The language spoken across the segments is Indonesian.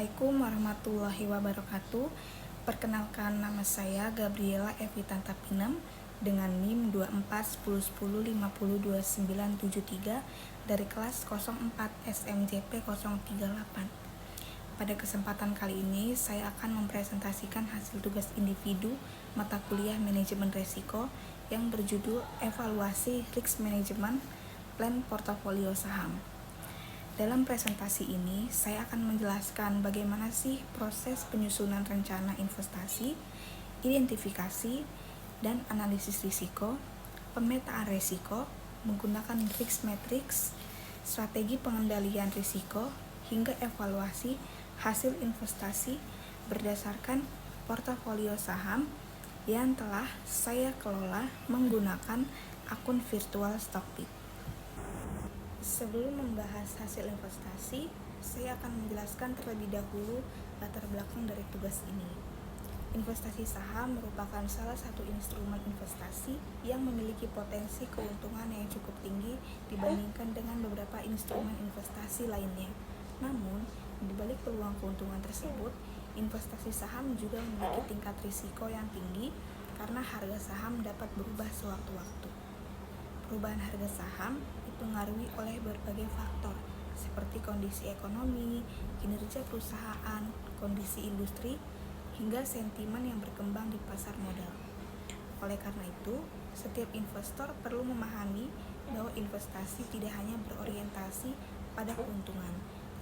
Assalamualaikum warahmatullahi wabarakatuh. Perkenalkan, nama saya Gabriela Evita Tapinem dengan NIM 241010502973 dari kelas 04 SMJP 038. Pada kesempatan kali ini saya akan mempresentasikan hasil tugas individu mata kuliah manajemen risiko yang berjudul Evaluasi Risk Management Plan Portofolio Saham. Dalam presentasi ini, saya akan menjelaskan bagaimana sih proses penyusunan rencana investasi, identifikasi, dan analisis risiko, pemetaan risiko, menggunakan risk matrix, strategi pengendalian risiko, hingga evaluasi hasil investasi berdasarkan portofolio saham yang telah saya kelola menggunakan akun virtual Stockbit. Sebelum membahas hasil investasi, saya akan menjelaskan terlebih dahulu latar belakang dari tugas ini. Investasi saham merupakan salah satu instrumen investasi yang memiliki potensi keuntungan yang cukup tinggi dibandingkan dengan beberapa instrumen investasi lainnya. Namun, di balik peluang keuntungan tersebut, investasi saham juga memiliki tingkat risiko yang tinggi karena harga saham dapat berubah sewaktu-waktu. Perubahan harga saham dipengaruhi oleh berbagai faktor seperti kondisi ekonomi, kinerja perusahaan, kondisi industri, hingga sentimen yang berkembang di pasar modal. Oleh karena itu, setiap investor perlu memahami bahwa investasi tidak hanya berorientasi pada keuntungan,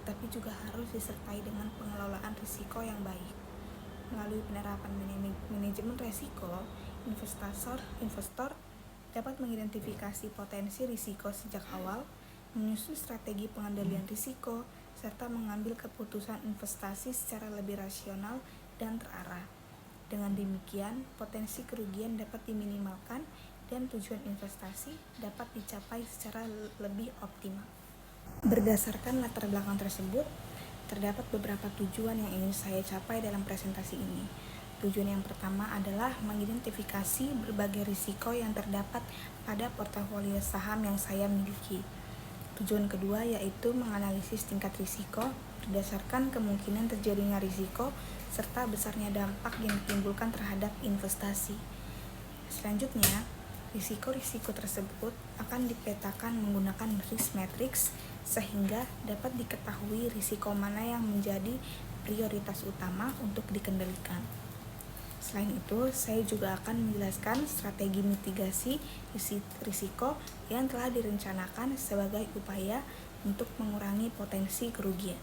tetapi juga harus disertai dengan pengelolaan risiko yang baik. Melalui penerapan manajemen risiko, investor dapat mengidentifikasi potensi risiko sejak awal, menyusun strategi pengendalian risiko, serta mengambil keputusan investasi secara lebih rasional dan terarah. Dengan demikian, potensi kerugian dapat diminimalkan dan tujuan investasi dapat dicapai secara lebih optimal. Berdasarkan latar belakang tersebut, terdapat beberapa tujuan yang ingin saya capai dalam presentasi ini. Tujuan yang pertama adalah mengidentifikasi berbagai risiko yang terdapat pada portofolio saham yang saya miliki. Tujuan kedua yaitu menganalisis tingkat risiko berdasarkan kemungkinan terjadinya risiko serta besarnya dampak yang ditimbulkan terhadap investasi. Selanjutnya, risiko-risiko tersebut akan dipetakan menggunakan risk matrix sehingga dapat diketahui risiko mana yang menjadi prioritas utama untuk dikendalikan. Selain itu, saya juga akan menjelaskan strategi mitigasi risiko yang telah direncanakan sebagai upaya untuk mengurangi potensi kerugian.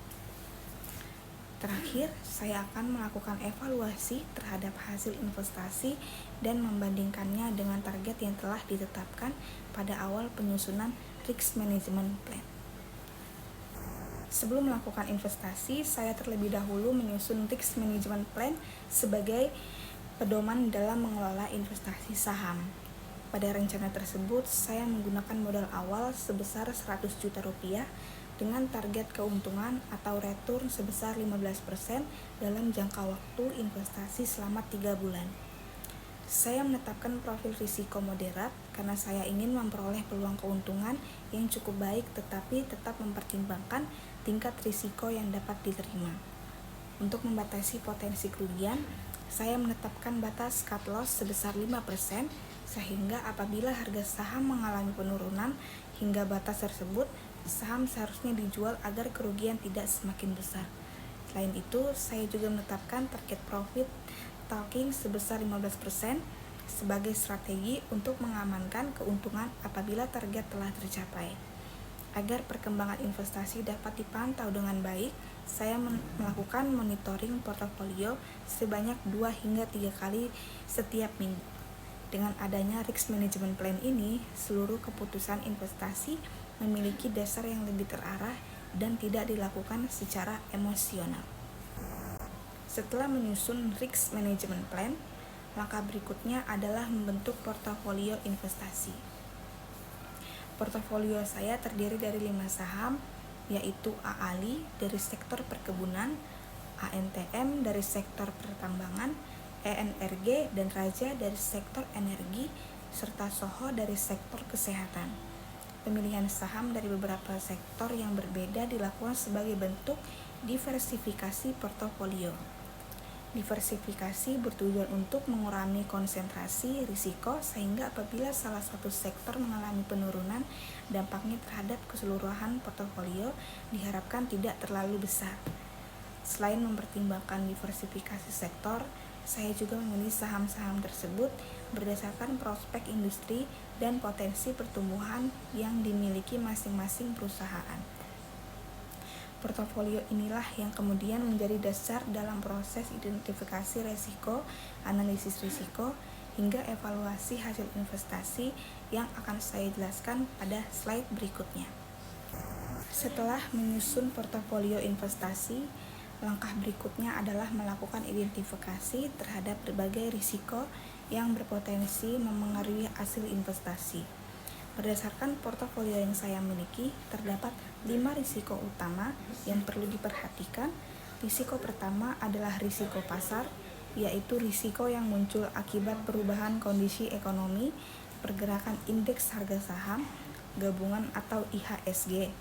Terakhir, saya akan melakukan evaluasi terhadap hasil investasi dan membandingkannya dengan target yang telah ditetapkan pada awal penyusunan risk management plan. Sebelum melakukan investasi, saya terlebih dahulu menyusun risk management plan sebagai pedoman dalam mengelola investasi saham. Pada rencana tersebut, saya menggunakan modal awal sebesar 100 juta rupiah dengan target keuntungan atau return sebesar 15% dalam jangka waktu investasi selama 3 bulan. Saya menetapkan profil risiko moderat karena saya ingin memperoleh peluang keuntungan yang cukup baik tetapi tetap mempertimbangkan tingkat risiko yang dapat diterima. Untuk membatasi potensi kerugian, saya menetapkan batas cut loss sebesar 5% sehingga apabila harga saham mengalami penurunan hingga batas tersebut, saham seharusnya dijual agar kerugian tidak semakin besar. Selain itu, saya juga menetapkan target profit taking sebesar 15% sebagai strategi untuk mengamankan keuntungan apabila target telah tercapai. Agar perkembangan investasi dapat dipantau dengan baik, saya melakukan monitoring portofolio sebanyak 2 hingga 3 kali setiap minggu. Dengan adanya risk management plan ini, seluruh keputusan investasi memiliki dasar yang lebih terarah dan tidak dilakukan secara emosional. Setelah menyusun risk management plan, langkah berikutnya adalah membentuk portofolio investasi. Portofolio saya terdiri dari 5 saham, yaitu AALI dari sektor perkebunan, ANTM dari sektor pertambangan, ENRG dan Raja dari sektor energi, serta SOHO dari sektor kesehatan. Pemilihan saham dari beberapa sektor yang berbeda dilakukan sebagai bentuk diversifikasi portofolio. Diversifikasi bertujuan untuk mengurangi konsentrasi risiko sehingga apabila salah satu sektor mengalami penurunan, dampaknya terhadap keseluruhan portofolio diharapkan tidak terlalu besar. Selain mempertimbangkan diversifikasi sektor, saya juga memilih saham-saham tersebut berdasarkan prospek industri dan potensi pertumbuhan yang dimiliki masing-masing perusahaan. Portofolio inilah yang kemudian menjadi dasar dalam proses identifikasi risiko, analisis risiko, hingga evaluasi hasil investasi yang akan saya jelaskan pada slide berikutnya. Setelah menyusun portofolio investasi, langkah berikutnya adalah melakukan identifikasi terhadap berbagai risiko yang berpotensi memengaruhi hasil investasi. Berdasarkan portofolio yang saya miliki, terdapat 5 risiko utama yang perlu diperhatikan. Risiko pertama adalah risiko pasar, yaitu risiko yang muncul akibat perubahan kondisi ekonomi, pergerakan indeks harga saham, gabungan atau IHSG,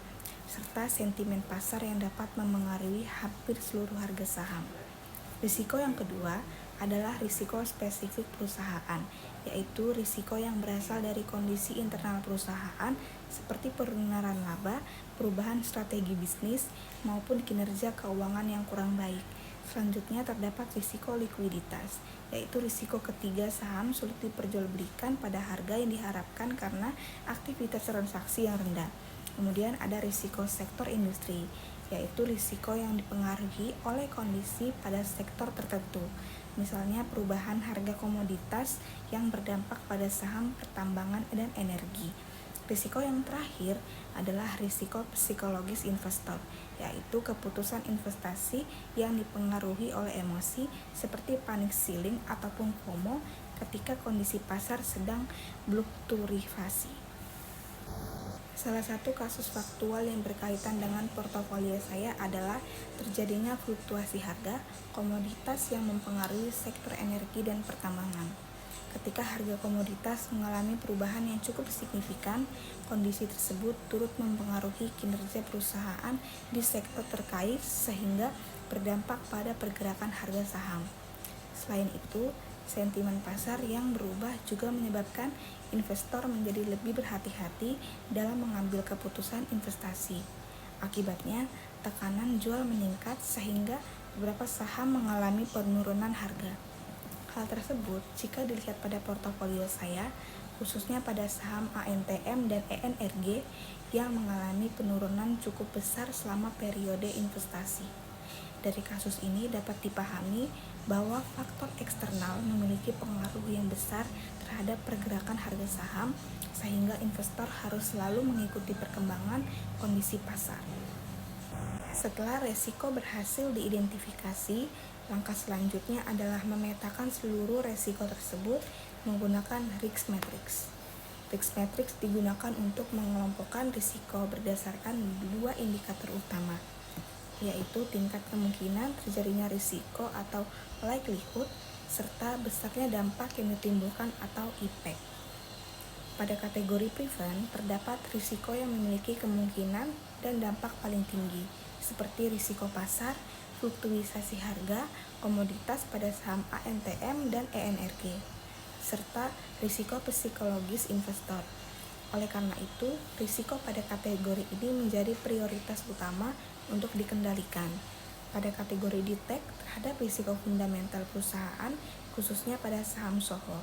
serta sentimen pasar yang dapat memengaruhi hampir seluruh harga saham. Risiko yang kedua adalah risiko spesifik perusahaan, yaitu risiko yang berasal dari kondisi internal perusahaan seperti penurunan laba, perubahan strategi bisnis, maupun kinerja keuangan yang kurang baik. Selanjutnya terdapat risiko likuiditas, yaitu risiko ketiga saham sulit diperjualbelikan pada harga yang diharapkan karena aktivitas transaksi yang rendah. Kemudian ada risiko sektor industri, yaitu risiko yang dipengaruhi oleh kondisi pada sektor tertentu. Misalnya perubahan harga komoditas yang berdampak pada saham pertambangan dan energi. Risiko yang terakhir adalah risiko psikologis investor, yaitu keputusan investasi yang dipengaruhi oleh emosi seperti panic selling ataupun FOMO ketika kondisi pasar sedang fluktuasi. Salah satu kasus faktual yang berkaitan dengan portofolio saya adalah terjadinya fluktuasi harga komoditas yang mempengaruhi sektor energi dan pertambangan. Ketika harga komoditas mengalami perubahan yang cukup signifikan, kondisi tersebut turut mempengaruhi kinerja perusahaan di sektor terkait sehingga berdampak pada pergerakan harga saham. Selain itu, sentimen pasar yang berubah juga menyebabkan investor menjadi lebih berhati-hati dalam mengambil keputusan investasi. Akibatnya, tekanan jual meningkat sehingga beberapa saham mengalami penurunan harga. Hal tersebut jika dilihat pada portofolio saya, khususnya pada saham ANTM dan ENRG yang mengalami penurunan cukup besar selama periode investasi. Dari kasus ini dapat dipahami bahwa faktor eksternal memiliki pengaruh yang besar terhadap pergerakan harga saham, sehingga investor harus selalu mengikuti perkembangan kondisi pasar. Setelah resiko berhasil diidentifikasi, langkah selanjutnya adalah memetakan seluruh resiko tersebut menggunakan risk matrix. Risk matrix digunakan untuk mengelompokkan risiko berdasarkan 2 indikator utama, yaitu tingkat kemungkinan terjadinya risiko atau likelihood, serta besarnya dampak yang ditimbulkan atau impact. Pada kategori prevent, terdapat risiko yang memiliki kemungkinan dan dampak paling tinggi, seperti risiko pasar, fluktuasi harga, komoditas pada saham ANTM dan ENRG, serta risiko psikologis investor. Oleh karena itu, risiko pada kategori ini menjadi prioritas utama untuk dikendalikan. Pada kategori detect terhadap risiko fundamental perusahaan, khususnya pada saham SOHO,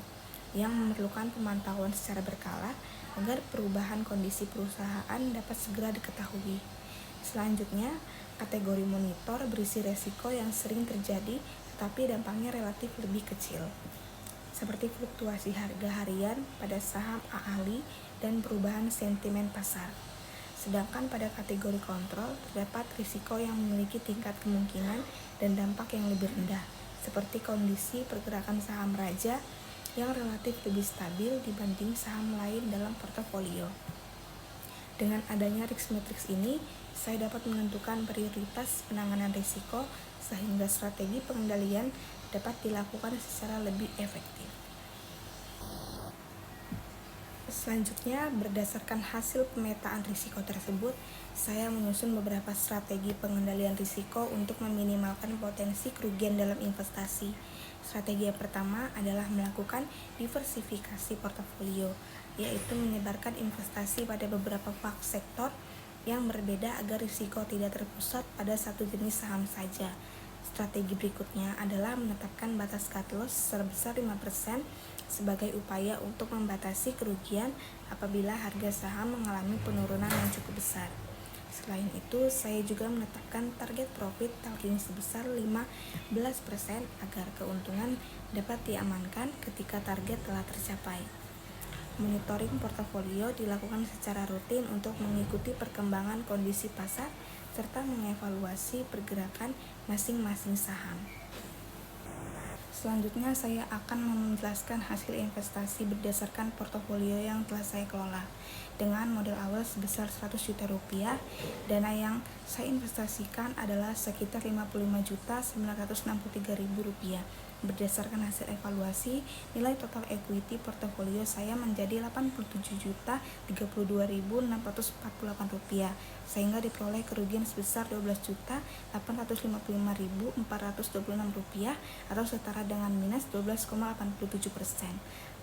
yang memerlukan pemantauan secara berkala agar perubahan kondisi perusahaan dapat segera diketahui. Selanjutnya, kategori monitor berisi risiko yang sering terjadi tetapi dampaknya relatif lebih kecil, seperti fluktuasi harga harian pada saham ahli dan perubahan sentimen pasar. Sedangkan pada kategori kontrol terdapat risiko yang memiliki tingkat kemungkinan dan dampak yang lebih rendah, seperti kondisi pergerakan saham raja yang relatif lebih stabil dibanding saham lain dalam portofolio. Dengan adanya risk matrix ini, saya dapat menentukan prioritas penanganan risiko sehingga strategi pengendalian dapat dilakukan secara lebih efektif. Selanjutnya, berdasarkan hasil pemetaan risiko tersebut, saya menyusun beberapa strategi pengendalian risiko untuk meminimalkan potensi kerugian dalam investasi. Strategi yang pertama adalah melakukan diversifikasi portofolio, yaitu menyebarkan investasi pada beberapa sektor yang berbeda agar risiko tidak terpusat pada satu jenis saham saja. Strategi berikutnya adalah menetapkan batas cut loss sebesar 5% sebagai upaya untuk membatasi kerugian apabila harga saham mengalami penurunan yang cukup besar. Selain itu, saya juga menetapkan target profit taking sebesar 15% agar keuntungan dapat diamankan ketika target telah tercapai. Monitoring portofolio dilakukan secara rutin untuk mengikuti perkembangan kondisi pasar serta mengevaluasi pergerakan masing-masing saham. Selanjutnya, saya akan menjelaskan hasil investasi berdasarkan portofolio yang telah saya kelola. Dengan modal awal sebesar 100 juta rupiah, dana yang saya investasikan adalah sekitar 55.963.000 rupiah. Berdasarkan hasil evaluasi, nilai total equity portofolio saya menjadi 87.032.648 rupiah, sehingga diperoleh kerugian sebesar 12.855.426 rupiah atau setara dengan minus 12,87%.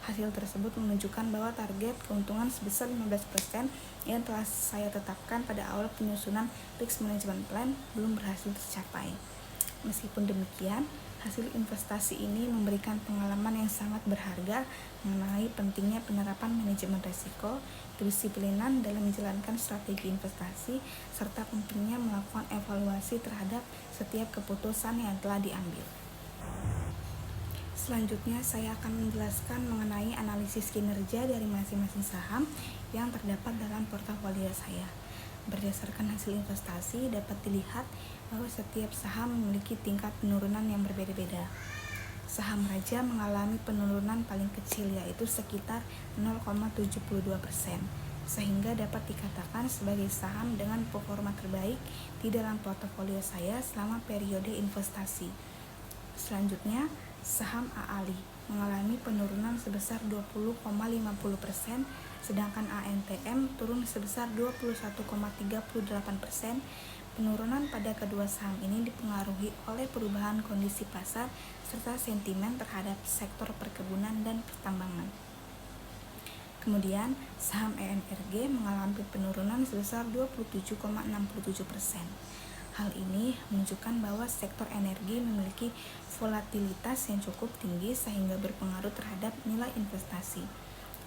Hasil tersebut menunjukkan bahwa target keuntungan sebesar 15% yang telah saya tetapkan pada awal penyusunan risk management plan belum berhasil tercapai. Meskipun demikian, hasil investasi ini memberikan pengalaman yang sangat berharga mengenai pentingnya penerapan manajemen risiko, kedisiplinan dalam menjalankan strategi investasi, serta pentingnya melakukan evaluasi terhadap setiap keputusan yang telah diambil. Selanjutnya, saya akan menjelaskan mengenai analisis kinerja dari masing-masing saham yang terdapat dalam portofolio saya. Berdasarkan hasil investasi, dapat dilihat bahwa setiap saham memiliki tingkat penurunan yang berbeda-beda. Saham Raja mengalami penurunan paling kecil, yaitu sekitar 0,72%, sehingga dapat dikatakan sebagai saham dengan performa terbaik di dalam portofolio saya selama periode investasi. Selanjutnya, saham AALI mengalami penurunan sebesar 20,50%, sedangkan ANTM turun sebesar 21,38%. Penurunan pada kedua saham ini dipengaruhi oleh perubahan kondisi pasar serta sentimen terhadap sektor perkebunan dan pertambangan. Kemudian, saham ENRG mengalami penurunan sebesar 27,67%. Hal ini menunjukkan bahwa sektor energi memiliki volatilitas yang cukup tinggi sehingga berpengaruh terhadap nilai investasi.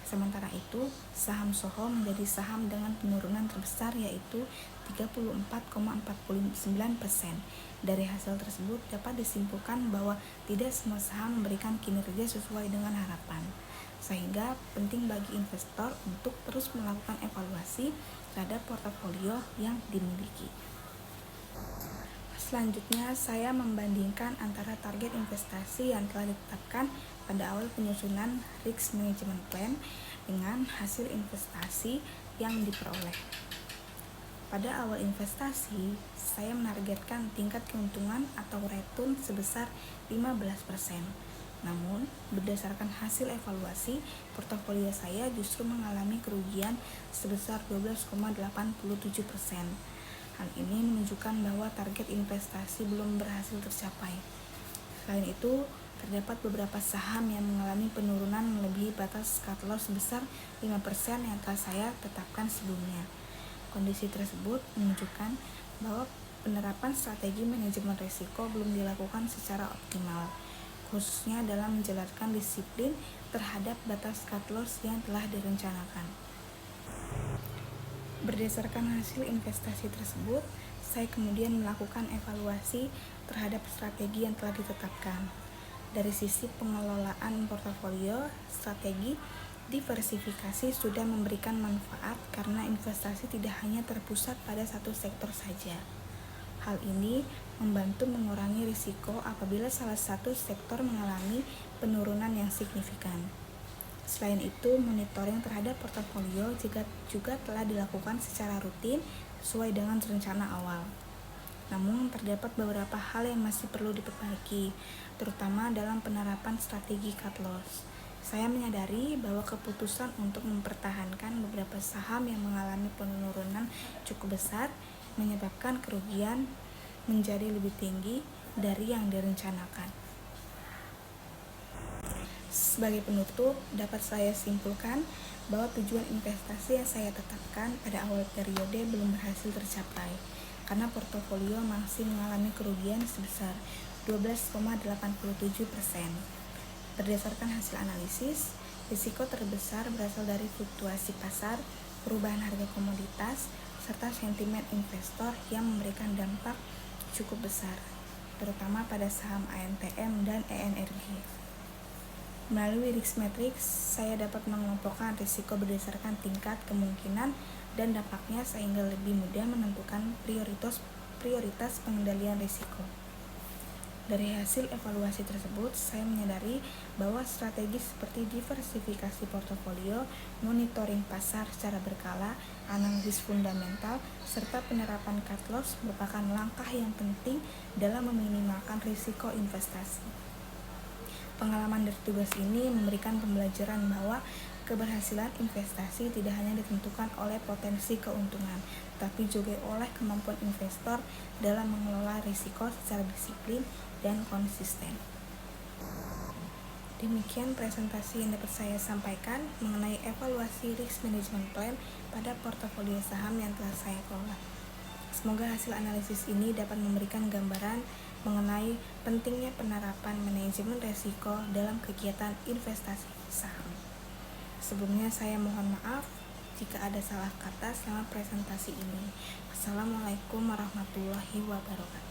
Sementara itu, saham SOHO menjadi saham dengan penurunan terbesar, yaitu 34,49%. Dari hasil tersebut dapat disimpulkan bahwa tidak semua saham memberikan kinerja sesuai dengan harapan, sehingga penting bagi investor untuk terus melakukan evaluasi terhadap portofolio yang dimiliki. Selanjutnya, saya membandingkan antara target investasi yang telah ditetapkan pada awal penyusunan risk management plan dengan hasil investasi yang diperoleh. Pada awal investasi, saya menargetkan tingkat keuntungan atau return sebesar 15%. Namun, berdasarkan hasil evaluasi, portofolio saya justru mengalami kerugian sebesar 12,87%. Hal ini menunjukkan bahwa target investasi belum berhasil tercapai. Selain itu, terdapat beberapa saham yang mengalami penurunan melebihi batas cut loss sebesar 5% yang telah saya tetapkan sebelumnya. Kondisi tersebut menunjukkan bahwa penerapan strategi manajemen risiko belum dilakukan secara optimal, khususnya dalam menjalankan disiplin terhadap batas cut loss yang telah direncanakan. Berdasarkan hasil investasi tersebut, saya kemudian melakukan evaluasi terhadap strategi yang telah ditetapkan. Dari sisi pengelolaan portofolio, strategi diversifikasi sudah memberikan manfaat karena investasi tidak hanya terpusat pada satu sektor saja. Hal ini membantu mengurangi risiko apabila salah satu sektor mengalami penurunan yang signifikan. Selain itu, monitoring terhadap portofolio juga telah dilakukan secara rutin sesuai dengan rencana awal. Namun, terdapat beberapa hal yang masih perlu diperbaiki, terutama dalam penerapan strategi cut loss. Saya menyadari bahwa keputusan untuk mempertahankan beberapa saham yang mengalami penurunan cukup besar menyebabkan kerugian menjadi lebih tinggi dari yang direncanakan. Sebagai penutup, dapat saya simpulkan bahwa tujuan investasi yang saya tetapkan pada awal periode belum berhasil tercapai karena portofolio masih mengalami kerugian sebesar 12,87%. Berdasarkan hasil analisis, risiko terbesar berasal dari fluktuasi pasar, perubahan harga komoditas, serta sentimen investor yang memberikan dampak cukup besar, terutama pada saham ANTM dan ENRG. Melalui risk matrix, saya dapat mengelompokkan risiko berdasarkan tingkat kemungkinan dan dampaknya sehingga lebih mudah menentukan prioritas pengendalian risiko. Dari hasil evaluasi tersebut, saya menyadari bahwa strategi seperti diversifikasi portofolio, monitoring pasar secara berkala, analisis fundamental, serta penerapan cut loss merupakan langkah yang penting dalam meminimalkan risiko investasi. Pengalaman dari tugas ini memberikan pembelajaran bahwa keberhasilan investasi tidak hanya ditentukan oleh potensi keuntungan, tapi juga oleh kemampuan investor dalam mengelola risiko secara disiplin dan konsisten. Demikian presentasi yang dapat saya sampaikan mengenai evaluasi risk management plan pada portofolio saham yang telah saya kelola. Semoga hasil analisis ini dapat memberikan gambaran mengenai pentingnya penerapan manajemen risiko dalam kegiatan investasi saham. Sebelumnya saya mohon maaf jika ada salah kata selama presentasi ini. Assalamualaikum warahmatullahi wabarakatuh.